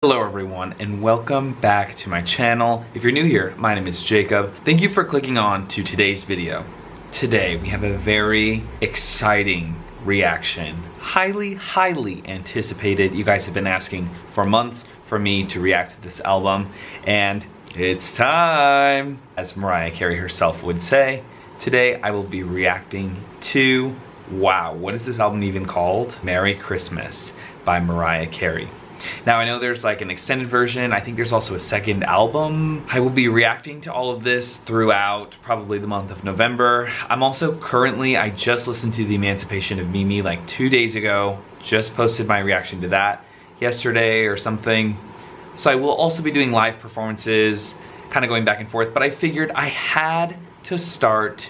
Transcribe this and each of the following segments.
Hello everyone and welcome back to my channel. If you're new here, my name is Jacob. Thank you for clicking on to today's video. Today we have a very exciting reaction. Highly anticipated. You guys have been asking for months for me to react to this album and it's time. As Mariah Carey herself would say, today I will be reacting to, wow, what is this album even called? Merry Christmas by Mariah Carey. Now I know there's like an extended version. I think there's also a second album. I will be reacting to all of this throughout probably the month of November. I'm also currently, I just listened to The Emancipation of Mimi like 2 days ago. Just posted my reaction to that yesterday or something. So I will also be doing live performances, kind of going back and forth, but I figured I had to start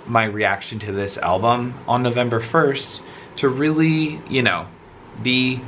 my reaction to this album on November 1st to really, you know, be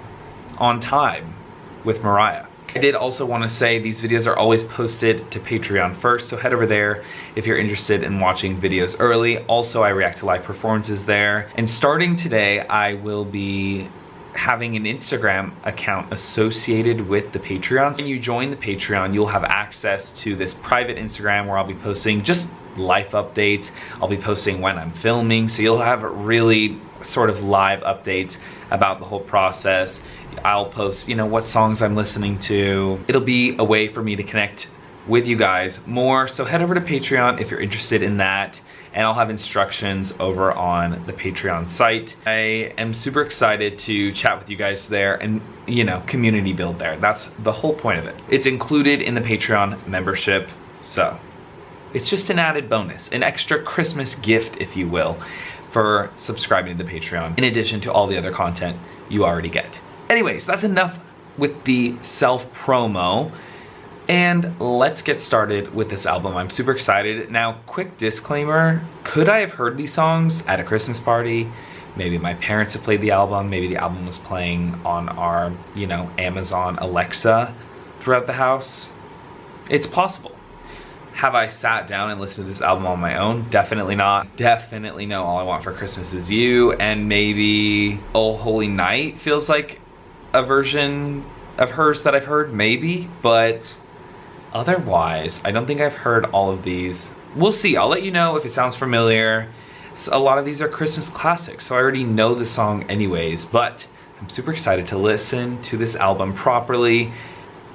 on time with Mariah. I did also want to say these videos are always posted to Patreon first, so head over there if you're interested in watching videos early. Also, I react to live performances there. And starting today, I will be having an Instagram account associated with the Patreon. When you join the Patreon, you'll have access to this private Instagram where I'll be posting just life updates. I'll be posting when I'm filming, so you'll have really sort of live updates about the whole process. I'll post, you know, what songs I'm listening to. It'll be a way for me to connect with you guys more, so head over to Patreon if you're interested in that, and I'll have instructions over on the Patreon site. I am super excited to chat with you guys there and, you know, community build there. That's the whole point of it. It's included in the Patreon membership, so it's just an added bonus, an extra Christmas gift, if you will, for subscribing to the Patreon, in addition to all the other content you already get. Anyways, that's enough with the self-promo, and let's get started with this album. I'm super excited. Now, quick disclaimer, could I have heard these songs at a Christmas party? Maybe my parents have played the album, maybe the album was playing on our, you know, Amazon Alexa throughout the house. It's possible. Have I sat down and listened to this album on my own? Definitely not. Definitely no, All I Want for Christmas Is You, and maybe Oh Holy Night feels like a version of hers that I've heard, maybe, but otherwise, I don't think I've heard all of these. We'll see, I'll let you know if it sounds familiar. So a lot of these are Christmas classics, so I already know the song anyways, but I'm super excited to listen to this album properly.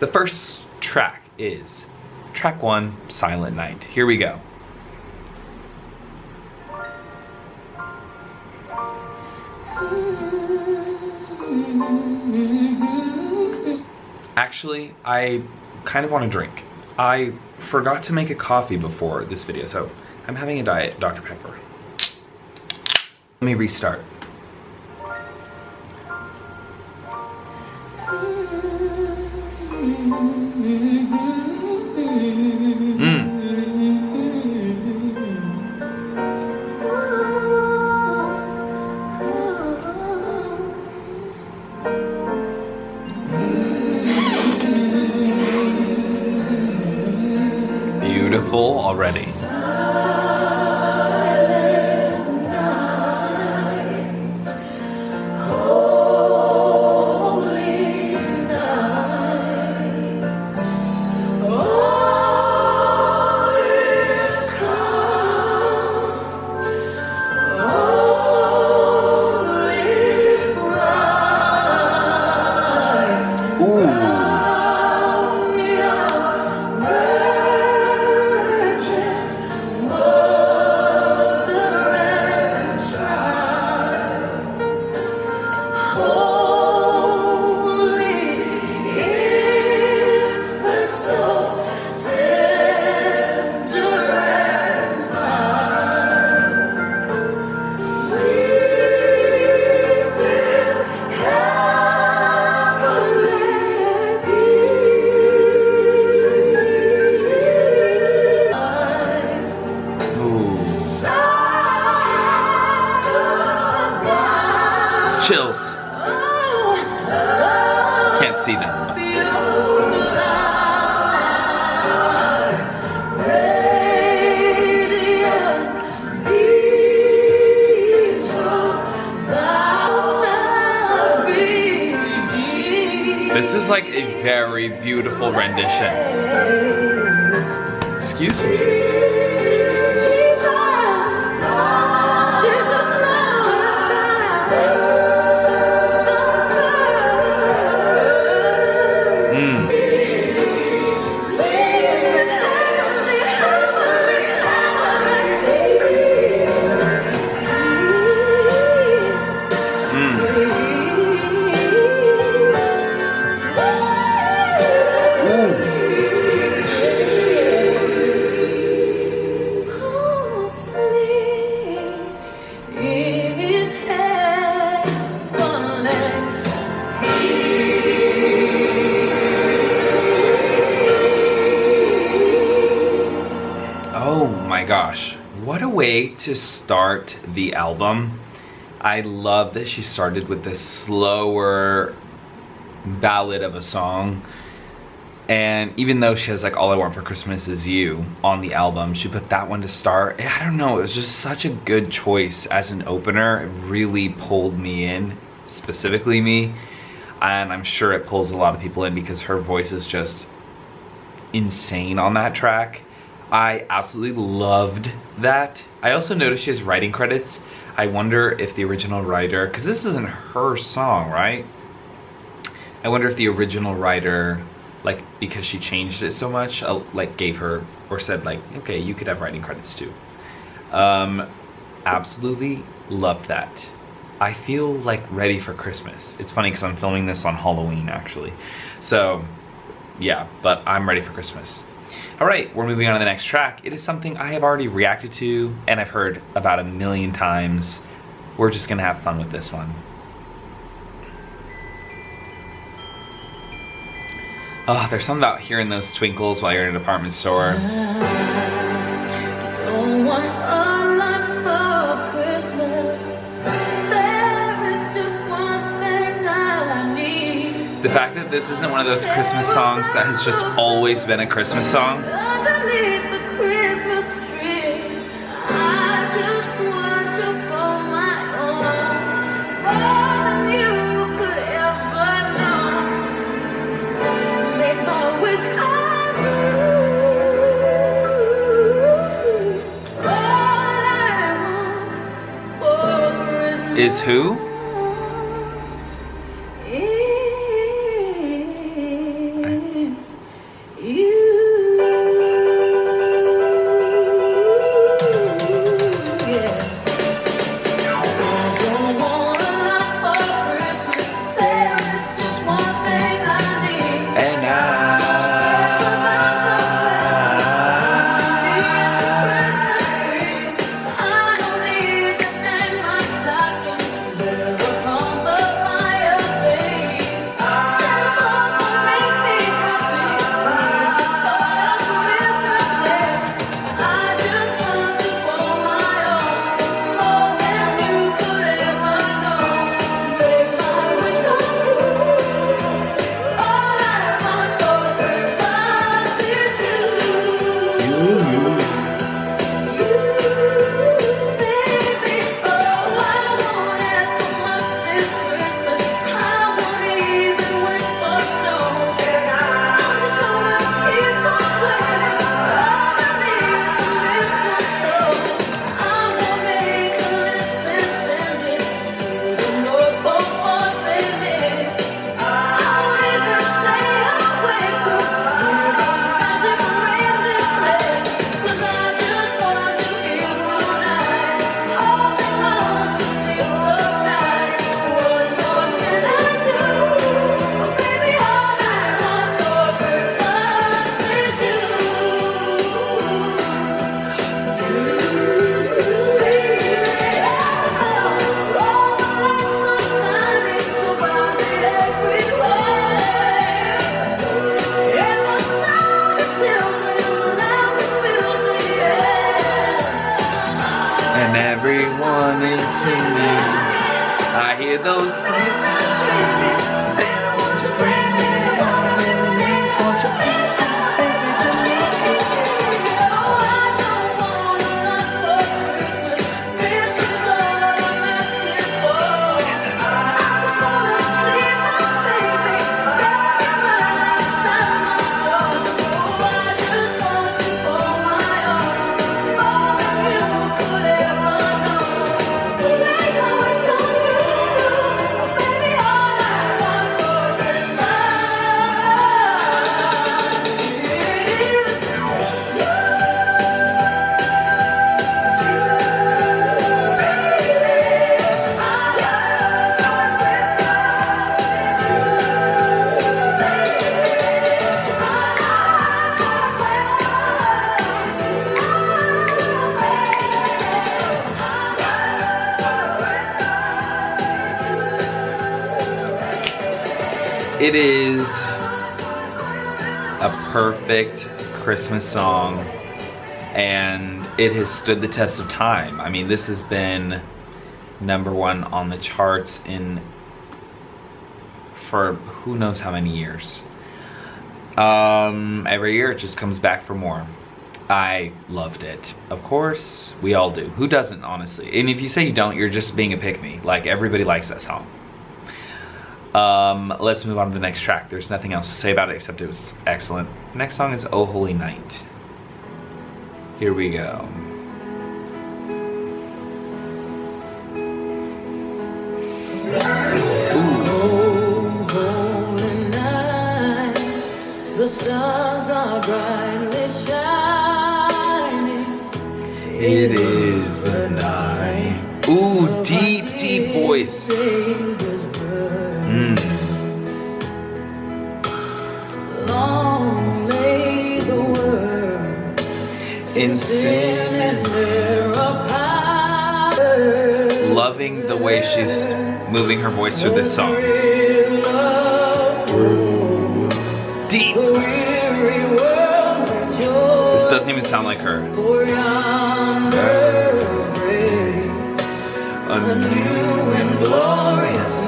The first track is track 1, Silent Night. Here we go. Actually, I kind of want to drink. I forgot to make a coffee before this video, so I'm having a Diet Dr. Pepper. Let me restart. Beautiful already. Chills. Can't see them. This is is like a very beautiful rendition. Excuse me. Gosh, what a way to start the album. I love that she started with this slower ballad of a song, and even though she has like All I Want for Christmas Is You on the album, she put that one to start. I don't know, it was just such a good choice as an opener. It really pulled me in, specifically me, and I'm sure it pulls a lot of people in because her voice is just insane on that track. I absolutely loved that. I also noticed she has writing credits. I wonder if the original writer, because this isn't her song, right? I wonder if the original writer, like, because she changed it so much, like gave her, or said like, okay, you could have writing credits too. Absolutely loved that. I feel like ready for Christmas. It's funny because I'm filming this on Halloween actually. So yeah, but I'm ready for Christmas. All right, we're moving on to the next track. It is something I have already reacted to and I've heard about 1,000,000 times. We're just gonna have fun with this one. Oh, there's something about hearing those twinkles while you're in a department store. Don't want a lot for Christmas. There is just one thing I need. The fact that this isn't one of those Christmas songs that has just always been a Christmas song. Underneath the Christmas tree, I just want you for my own. More than you could ever know. Make my wish come true. All I want for Christmas Is who? Everyone is singing. I hear those It is a perfect Christmas song, and it has stood the test of time. I mean, this has been #1 on the charts for who knows how many years. Every year it just comes back for more. I loved it. Of course, we all do. Who doesn't, honestly? And if you say you don't, you're just being a pick-me. Like, everybody likes that song. Let's move on to the next track. There's nothing else to say about it except it was excellent. Next song is Oh Holy Night. Here we go. Oh, holy night, the stars are brightly shining. It is the night. Ooh, deep, deep voice. Long lay the world In sin and loving the way she's moving her voice through this song. Deep. This doesn't even sound like her. A new and glorious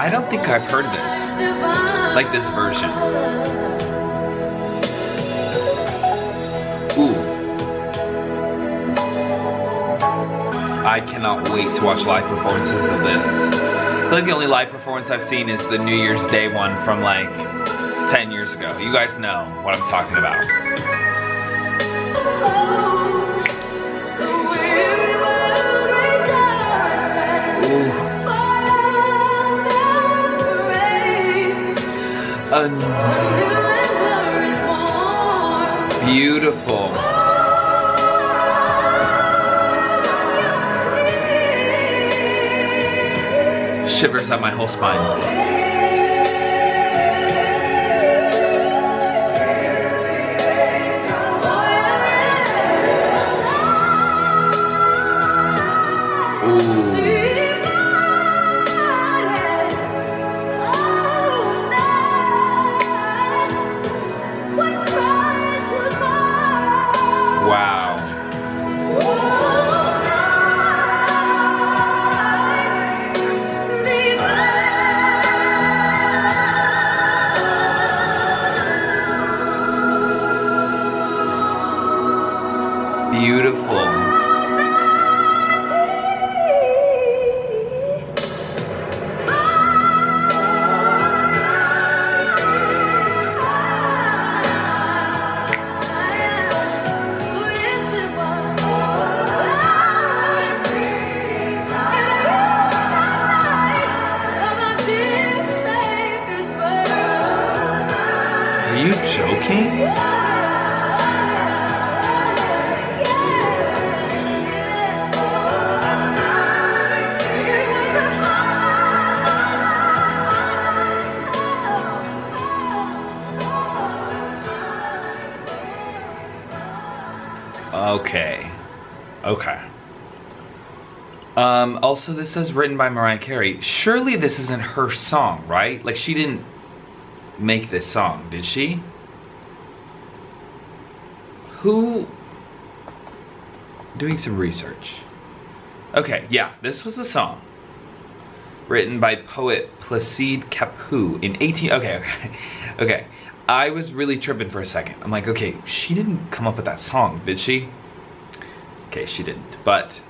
I don't think I've heard this, like this version. Ooh. I cannot wait to watch live performances of this. I feel like the only live performance I've seen is the New Year's Day one from like 10 years ago. You guys know what I'm talking about. Ooh. Beautiful. Shivers up my whole spine. Ooh. Wow. Beautiful. Are you joking? Okay. Okay. Also, this says written by Mariah Carey. Surely this isn't her song, right? Like, she didn't make this song, did she? Who? Doing some research. Okay, yeah, this was a song written by poet Placide Cappeau in okay. I was really tripping for a second. I'm like, okay, she didn't come up with that song, did she? Okay, she didn't, but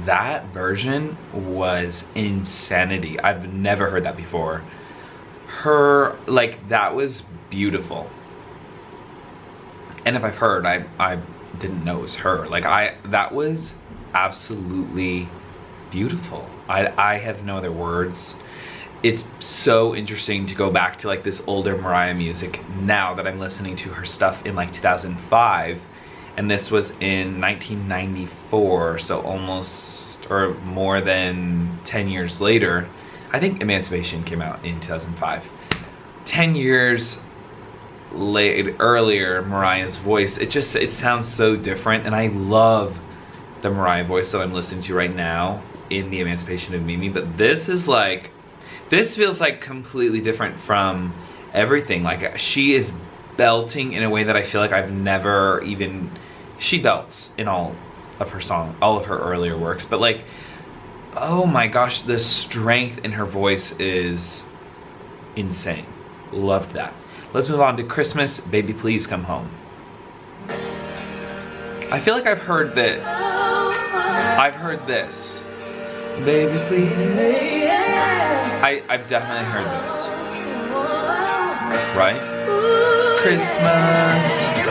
that version was insanity. I've never heard that before. Like, that was beautiful. And if I've heard, I didn't know it was her. Like, that was absolutely beautiful. I have no other words. it's so interesting to go back to like this older Mariah music now that I'm listening to her stuff in like 2005, and this was in 1994, so almost or more than 10 years later. I think Emancipation came out in 2005. 10 years earlier, Mariah's voice, it sounds so different, and I love the Mariah voice that I'm listening to right now in the Emancipation of Mimi, but this is like, this feels like completely different from everything. Like, she is belting in a way that I feel like I've never even, she belts in all of her song, all of her earlier works, but like, oh my gosh, the strength in her voice is insane. Loved that. Let's move on to Christmas, Baby Please Come Home. I feel like I've heard this. I've heard this. Baby please. I've definitely heard this. Right? Christmas.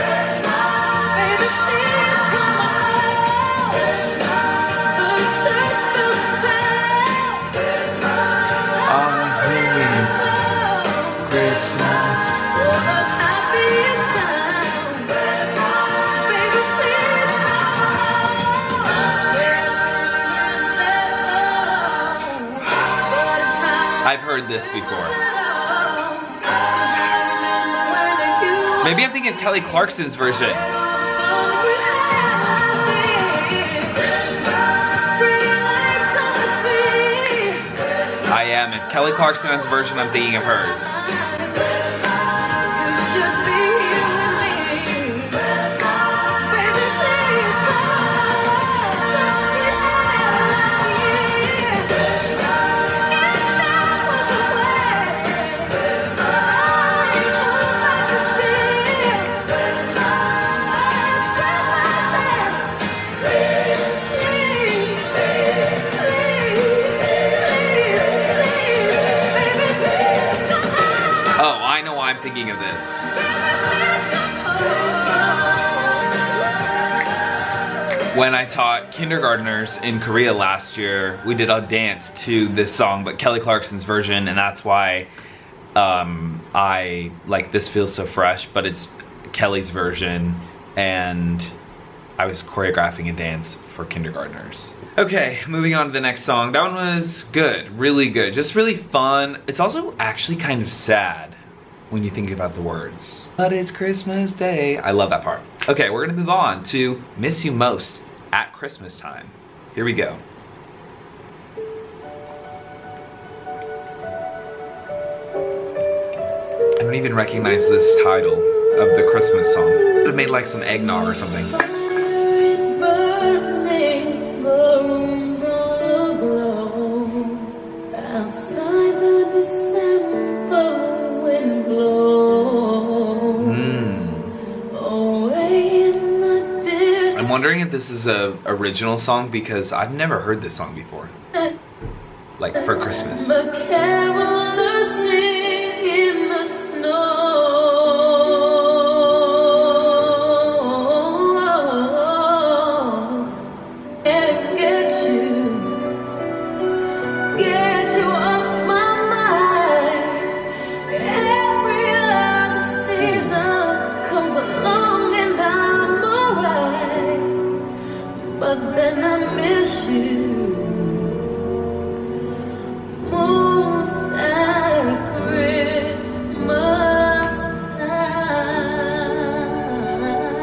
I've heard this before. Maybe I'm thinking Kelly Clarkson's version. I am. If Kelly Clarkson has a version, I'm thinking of hers. I'm thinking of this. When I taught kindergartners in Korea last year, we did a dance to this song, but Kelly Clarkson's version, and that's why I like This Feels So Fresh, but it's Kelly's version, and I was choreographing a dance for kindergartners. Okay, moving on to the next song. That one was good, really good, just really fun. It's also actually kind of sad when you think about the words. But it's Christmas Day. I love that part. Okay, we're gonna move on to Miss You Most at Christmas Time. Here we go. I don't even recognize this title of the Christmas song. It would have made like some eggnog or something. I'm wondering if this is a original song because I've never heard this song before. Like for Christmas.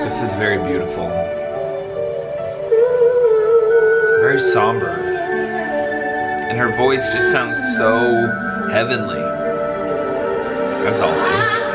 This is very beautiful. Very somber. And her voice just sounds so heavenly. As always.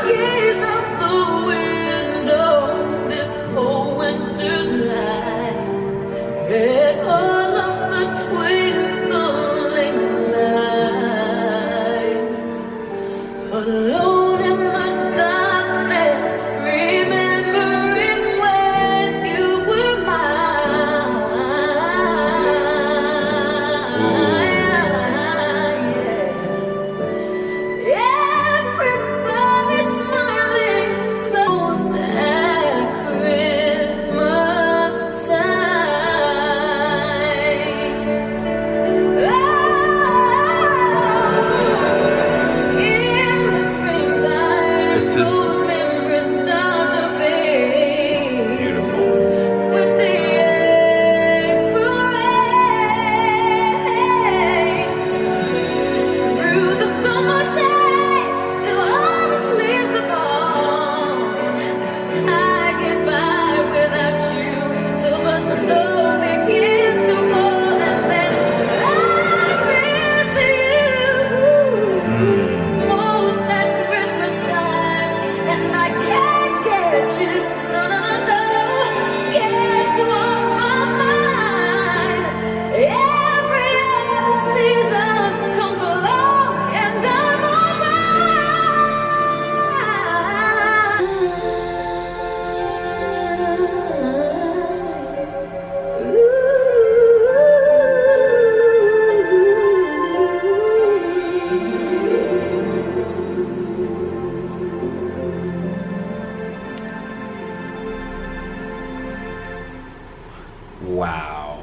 Wow.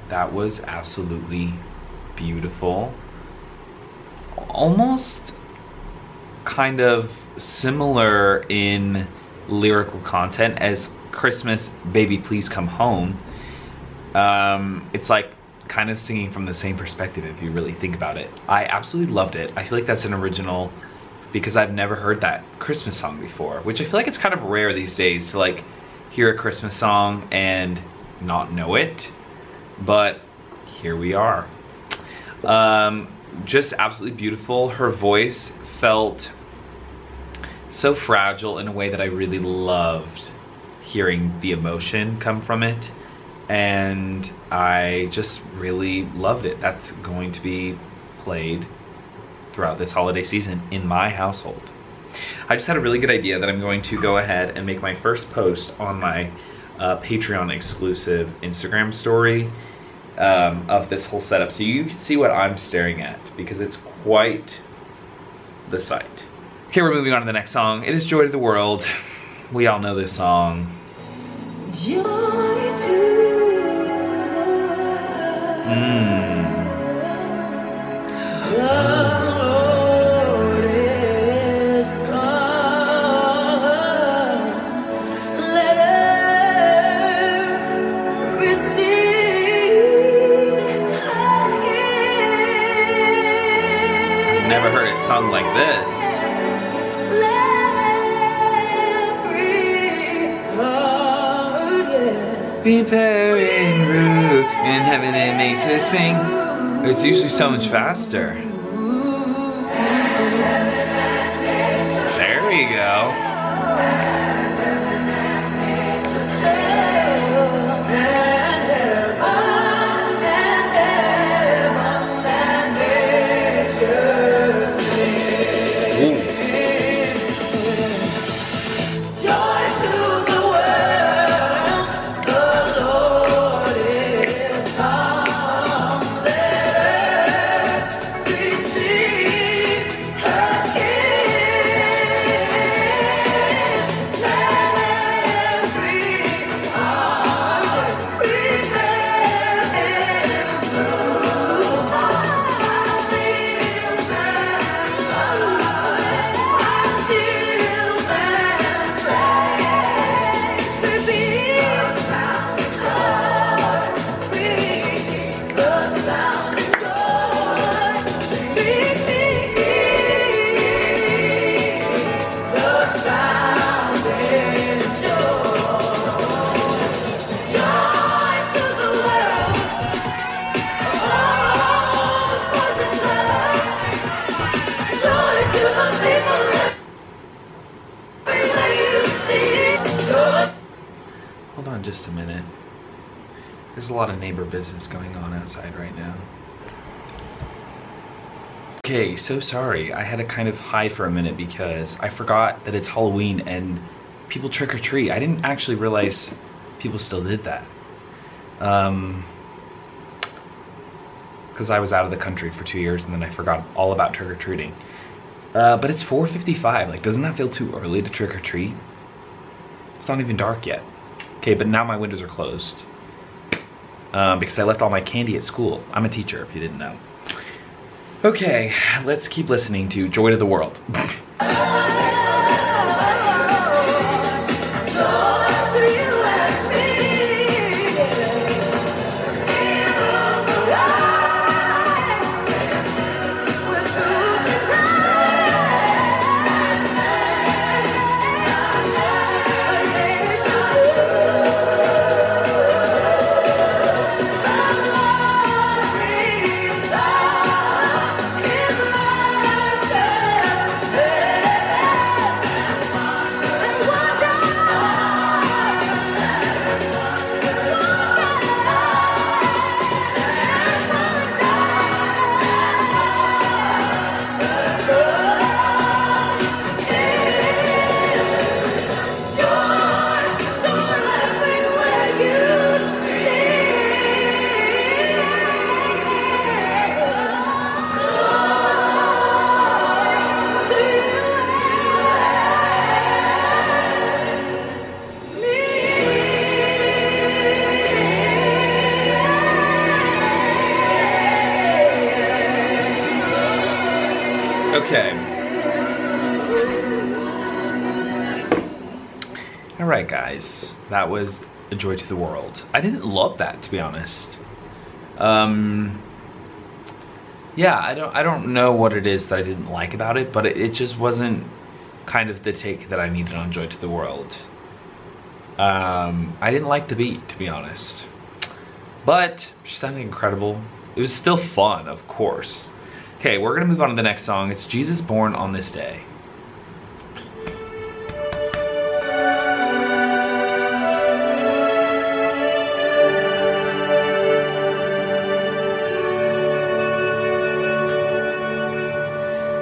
That was absolutely beautiful. Almost kind of similar in lyrical content as Christmas Baby Please Come Home. It's like kind of singing from the same perspective if you really think about it. I absolutely loved it. I feel like that's an original because I've never heard that Christmas song before, which I feel like it's kind of rare these days to like hear a Christmas song and not know it, but here we are. Just absolutely beautiful. Her voice felt so fragile in a way that I really loved hearing the emotion come from it, and I just really loved it. That's going to be played throughout this holiday season in my household. I just had a really good idea that I'm going to go ahead and make my first post on my Patreon exclusive Instagram story of this whole setup, so you can see what I'm staring at, because it's quite the sight. Okay, we're moving on to the next song. It is Joy to the World. We all know this song. Joy to the Lord is come. Let her receive her King. Never heard it sung like this. Preparing root in heaven, it makes us sing. It's usually so much faster. There we go. Hold on just a minute. There's a lot of neighbor business going on outside right now. Okay, so sorry. I had to kind of hide for a minute because I forgot that it's Halloween and people trick or treat. I didn't actually realize people still did that. Because I was out of the country for 2 years and then I forgot all about trick or treating. But it's 4:55. Like, doesn't that feel too early to trick or treat? It's not even dark yet. Okay, but now my windows are closed because I left all my candy at school. I'm a teacher, if you didn't know. Okay, let's keep listening to Joy to the World. Okay. Alright guys, that was A Joy to the World. I didn't love that, to be honest. Yeah, I don't know what it is that I didn't like about it, but it just wasn't kind of the take that I needed on Joy to the World. I didn't like the beat, to be honest. But she sounded incredible. It was still fun, of course. Okay, we're gonna move on to the next song. It's Jesus Born on This Day.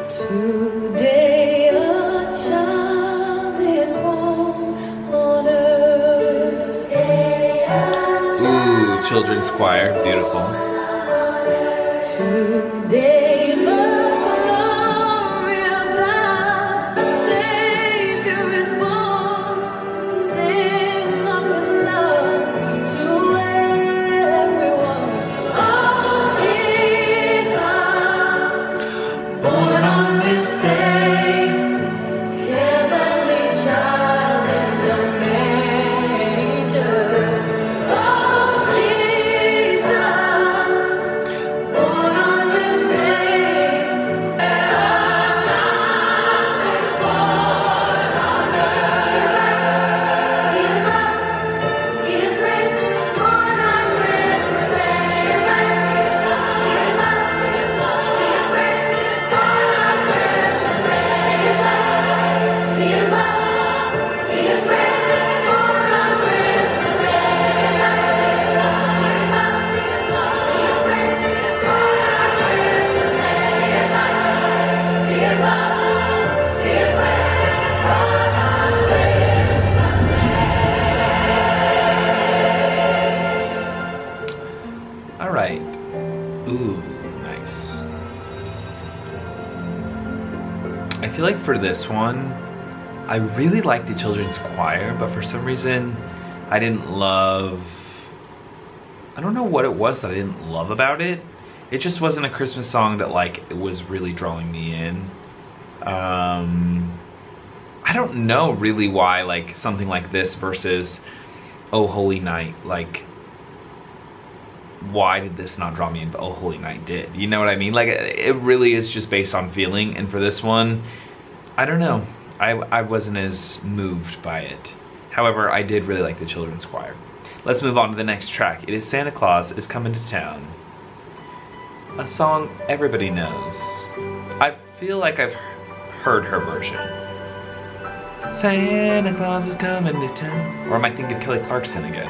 Today a child is born on earth. Ooh, children's choir, beautiful. Today the glory of God, the Savior is born. Sing of His love to everyone. Oh, Jesus, born on this day, heavenly child in the manger. Oh, Jesus, born on this day, a child is born on earth. He is risen, born on Christmas Day. He is risen, born on Christmas Day. He is risen, born on Christmas All right. Ooh, nice. I feel like for this one, I really liked the children's choir, but for some reason, I didn't love... I don't know what it was that I didn't love about it. It just wasn't a Christmas song that like it was really drawing me in. I don't know really why like something like this versus Oh Holy Night, like why did this not draw me in, but Oh Holy Night did? You know what I mean? Like it really is just based on feeling, and for this one, I don't know. I wasn't as moved by it. However, I did really like the children's choir. Let's move on to the next track. It is Santa Claus is Coming to Town. A song everybody knows. I feel like I've heard her version. Santa Claus is coming to town. Or am I thinking of Kelly Clarkson again?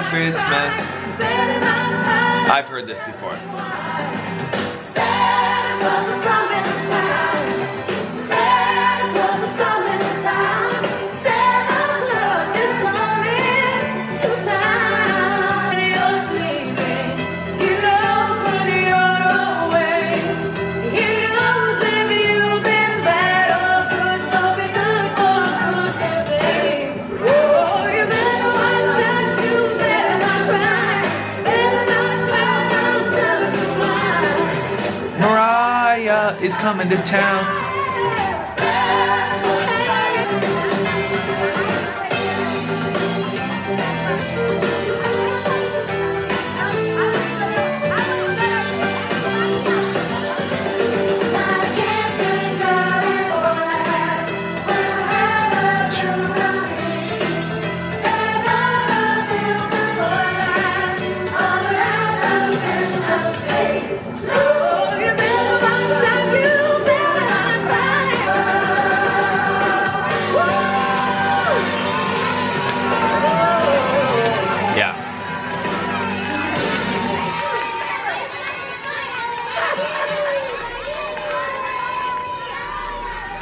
Christmas. I've heard this before. Santa Claus is coming to town. Santa Claus is coming to town. Santa Claus is coming to town. When you're sleeping, He knows when you're awake. He knows if you've been bad or good, so be good for goodness sake. Oh, you better watch out, you better not cry. Better not cry, I'm telling you why. Mariah is coming to town. So you better watch out, you better not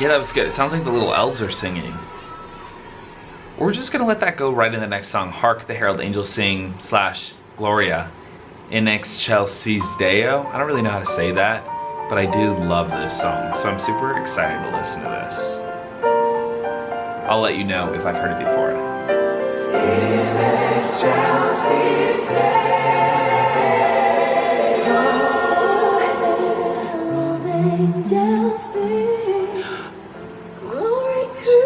Yeah, that was good. It sounds like the little elves are singing. We're just gonna let that go right in the next song. Hark, the Herald Angels Sing / Gloria in Excelsis Deo. I don't really know how to say that, but I do love this song, so I'm super excited to listen to this. I'll let you know if I've heard it before. In excelsis Deo, herald angels sing, glory to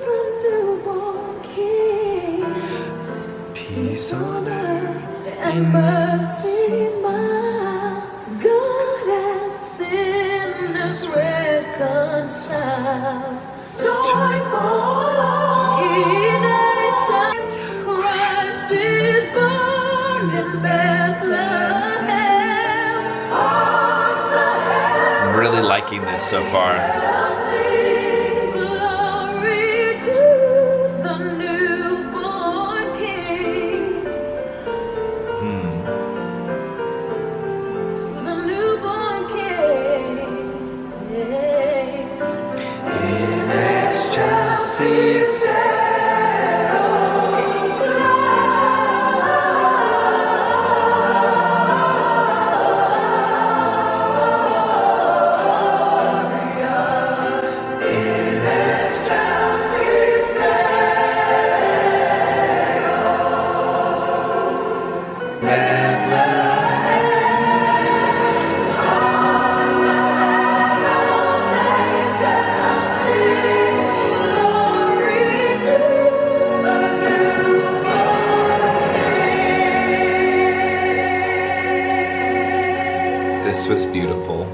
the newborn King. Peace on earth And mercy mild, God and sinners reconciled. Joyful in exile, Christ is born in Bethlehem. On the I'm really liking this so far. sing glory to the newborn King. To the newborn King. In excelsis This was beautiful.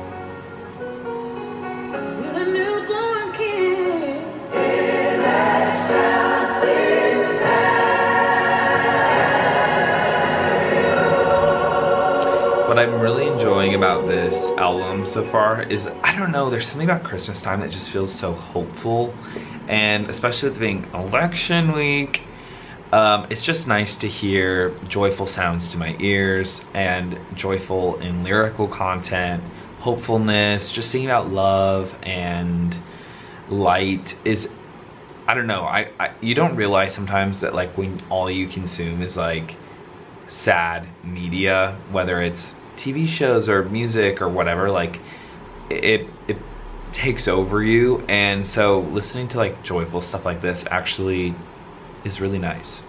To the newborn King. In excelsis What I'm really enjoying about this album so far is, I don't know, there's something about Christmas time that just feels so hopeful, and especially with it being election week, it's just nice to hear joyful sounds to my ears, and joyful in lyrical content, hopefulness, just singing about love and light is, I don't know, you don't realize sometimes that like when all you consume is like sad media, whether it's TV shows or music or whatever, like it takes over you, and so listening to like joyful stuff like this actually is really nice.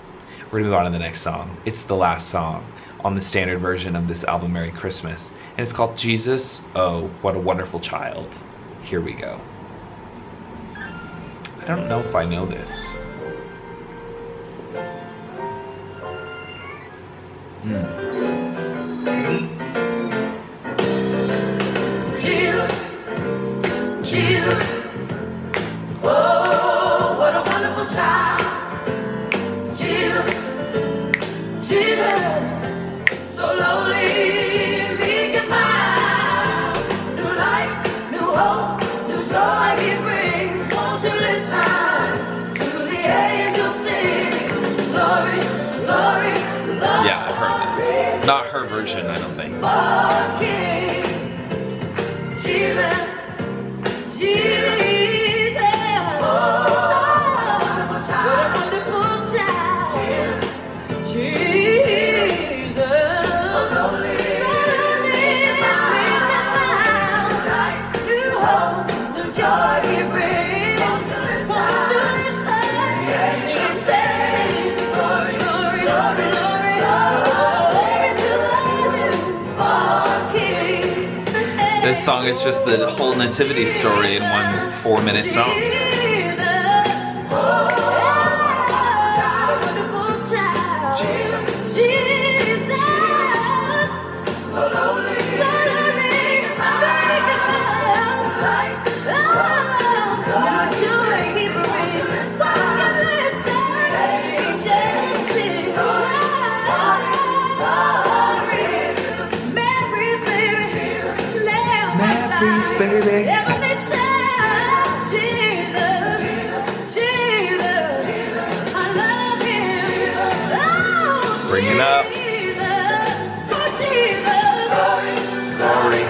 We're gonna move on to the next song. It's the last song on the standard version of this album, Merry Christmas, and it's called Jesus, Oh, What a Wonderful Child. Here we go. I don't know if I know this. Jesus, Jesus, oh, what a wonderful child. Jesus, Jesus, so lowly, meek and mild. New life, new hope, new joy he brings. So to listen to the angels sing, glory, glory, glory. Yeah, I've heard this. Not her version, I don't think. Oh, King, Jesus, Jesus, oh, what a wonderful child, Jesus, so lonely, new hope, new joy he brings. Want to listen, you say, glory, glory, glory, glory, glory to the newborn King. This song is just the whole nativity story in one 4-minute song. Mary's baby. Heavenly child, Jesus, Jesus, I love him. Oh, Bring it up. Jesus, oh, Jesus, Glory.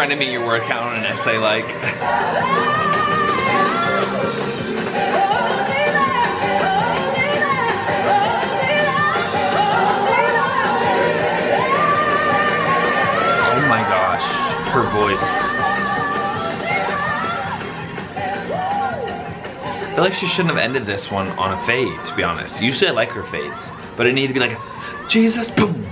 trying to meet your word count on an essay like. Oh my gosh, her voice. I feel like she shouldn't have ended this one on a fade, to be honest. Usually I like her fades, but it needed to be like, Jesus, boom.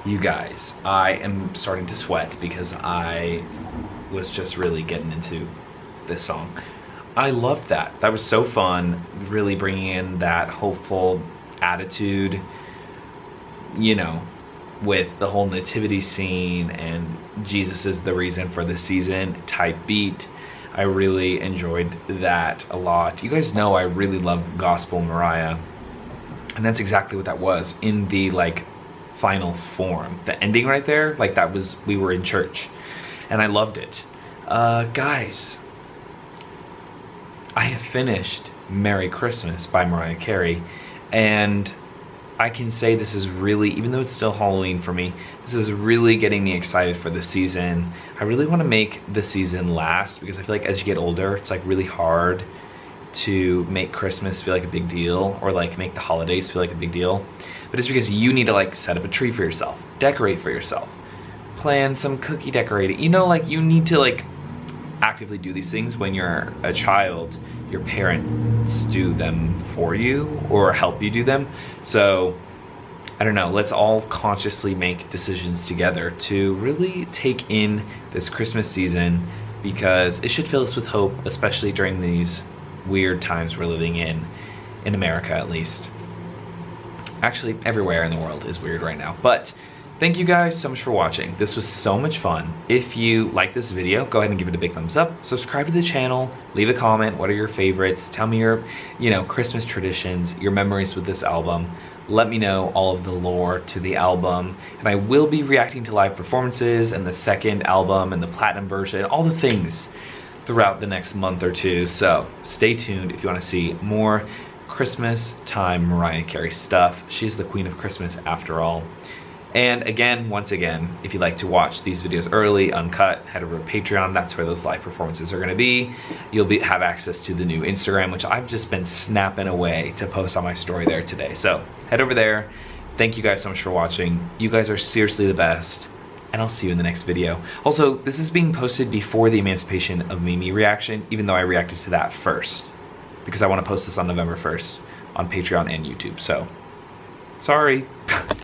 You guys, I am starting to sweat because I was just really getting into this song. I loved that. That was so fun, really bringing in that hopeful attitude, you know, with the whole nativity scene and Jesus is the reason for the season type beat. I really enjoyed that a lot. You guys know I really love gospel Mariah, and that's exactly what that was in the like final form. The ending right there, like that was, we were in church and I loved it. Guys, I have finished Merry Christmas by Mariah Carey, and I can say this is really, even though it's still Halloween for me, this is really getting me excited for the season. I really want to make the season last because I feel like as you get older, it's like really hard to make Christmas feel like a big deal or like make the holidays feel like a big deal. But it's because you need to like set up a tree for yourself, decorate for yourself, plan some cookie decorating. You know, like you need to like actively do these things. When you're a child, your parents do them for you or help you do them. So I don't know, let's all consciously make decisions together to really take in this Christmas season, because it should fill us with hope, especially during these weird times we're living in America at least. Actually, everywhere in the world is weird right now. But thank you guys so much for watching. This was so much fun. If you like this video, go ahead and give it a big thumbs up. Subscribe to the channel, leave a comment. What are your favorites? Tell me your, you know, Christmas traditions, your memories with this album. Let me know all of the lore to the album. And I will be reacting to live performances and the second album and the platinum version, all the things throughout the next month or two. So stay tuned if you want to see more Christmas time Mariah Carey stuff. She's the queen of Christmas after all. And again, once again, if you'd like to watch these videos early, uncut, head over to Patreon. That's where those live performances are gonna be. You'll have access to the new Instagram, which I've just been snapping away to post on my story there today. So head over there. Thank you guys so much for watching. You guys are seriously the best, and I'll see you in the next video. Also, this is being posted before the Emancipation of Mimi reaction, even though I reacted to that first, because I wanna post this on November 1st on Patreon and YouTube, so sorry.